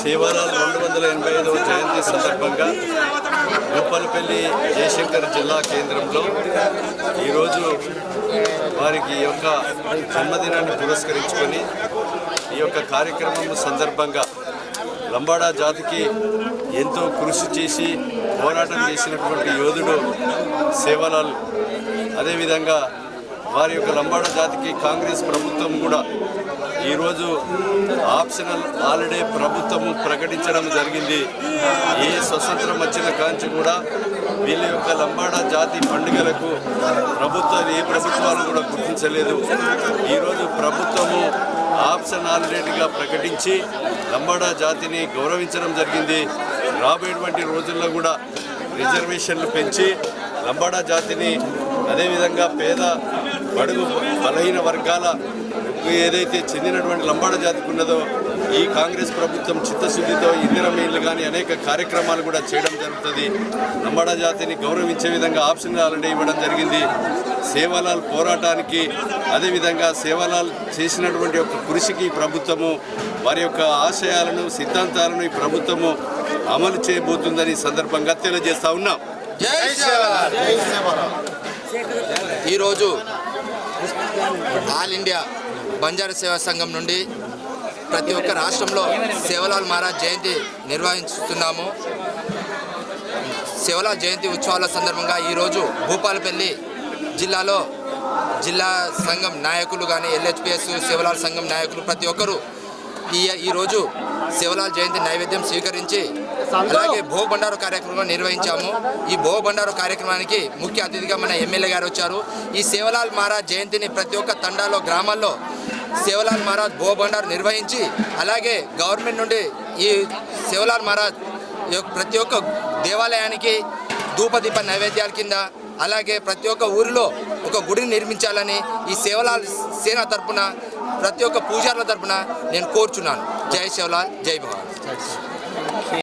సేవాలాల్ 285వ జయంతి సందర్భంగా భూపాలపల్లి జయశంకర్ జిల్లా కేంద్రంలో ఈరోజు వారికి ఈ యొక్క జన్మదినాన్ని పురస్కరించుకొని ఈ యొక్క కార్యక్రమం సందర్భంగా లంబాడా జాతికి ఎంతో కృషి చేసి పోరాటం చేసినటువంటి యోధుడు సేవాలాల్. అదేవిధంగా వారి యొక్క లంబాడా జాతికి కాంగ్రెస్ ప్రభుత్వం కూడా ఈరోజు ఆప్షనల్ హాలిడే ప్రభుత్వము ప్రకటించడం జరిగింది. ఏ స్వతంత్రం వచ్చిన కాంచి కూడా వీళ్ళ యొక్క లంబాడా జాతి పండుగలకు ఏ ప్రభుత్వాలు కూడా గుర్తించలేదు. ఈరోజు ప్రభుత్వము ఆప్షన్ హాలిడేగా ప్రకటించి లంబాడా జాతిని గౌరవించడం జరిగింది. రాబోయేటువంటి రోజుల్లో కూడా రిజర్వేషన్లు పెంచి లంబాడా జాతిని, అదేవిధంగా పేద బడుగు బలహీన వర్గాల ఏదైతే చెందినటువంటి లంబాడా జాతికి ఉన్నదో ఈ కాంగ్రెస్ ప్రభుత్వం చిత్తశుద్ధితో ఇందిరమ్మ ఇళ్ళు కానీ అనేక కార్యక్రమాలు కూడా చేయడం జరుగుతుంది. లంబాడా జాతిని గౌరవించే విధంగా ఆప్షన్ హాలిడే ఇవ్వడం జరిగింది. సేవాలాల్ పోరాటానికి, అదేవిధంగా సేవాలాల్ చేసినటువంటి యొక్క కృషికి ప్రభుత్వము వారి యొక్క ఆశయాలను, సిద్ధాంతాలను ఈ ప్రభుత్వము అమలు చేయబోతుందని సందర్భంగా తెలియజేస్తా ఉన్నాం. ఈరోజు ఆల్ ఇండియా బంజారా సేవా సంఘం నుండి ప్రతి ఒక్క రాష్ట్రంలో సేవాలాల్ మహారాజ్ జయంతి నిర్వహిస్తున్నాము. సేవాలాల్ జయంతి ఉత్సవాల సందర్భంగా ఈరోజు భూపాలపల్లి జిల్లాలో జిల్లా సంఘం నాయకులు కానీ, ఎల్హెచ్పిఎస్ సేవాలాల్ సంఘం నాయకులు ప్రతి ఒక్కరూ ఈరోజు సేవాలాల్ జయంతి నైవేద్యం స్వీకరించి అలాగే భోగ బండారు కార్యక్రమం నిర్వహించాము. ఈ భోగ బండారు కార్యక్రమానికి ముఖ్య అతిథిగా మన ఎమ్మెల్యే గారు వచ్చారు. ఈ సేవాలాల్ మహారాజ్ జయంతిని ప్రతి ఒక్క తండాలో, గ్రామాల్లో సేవాలాల్ మహారాజ్ భోగ బండారు నిర్వహించి, అలాగే గవర్నమెంట్ నుండి ఈ సేవాలాల్ మహారాజ్ ప్రతి ఒక్క దేవాలయానికి ధూపదీప నైవేద్యాల కింద, అలాగే ప్రతి ఒక్క ఊరిలో ఒక గుడిని నిర్మించాలని ఈ సేవాలాల్ సేన తరపున, ప్రతి ఒక్క పూజారుల తరపున నేను కోరుచున్నాను. జై సేవాలాల్, జై భవాన్.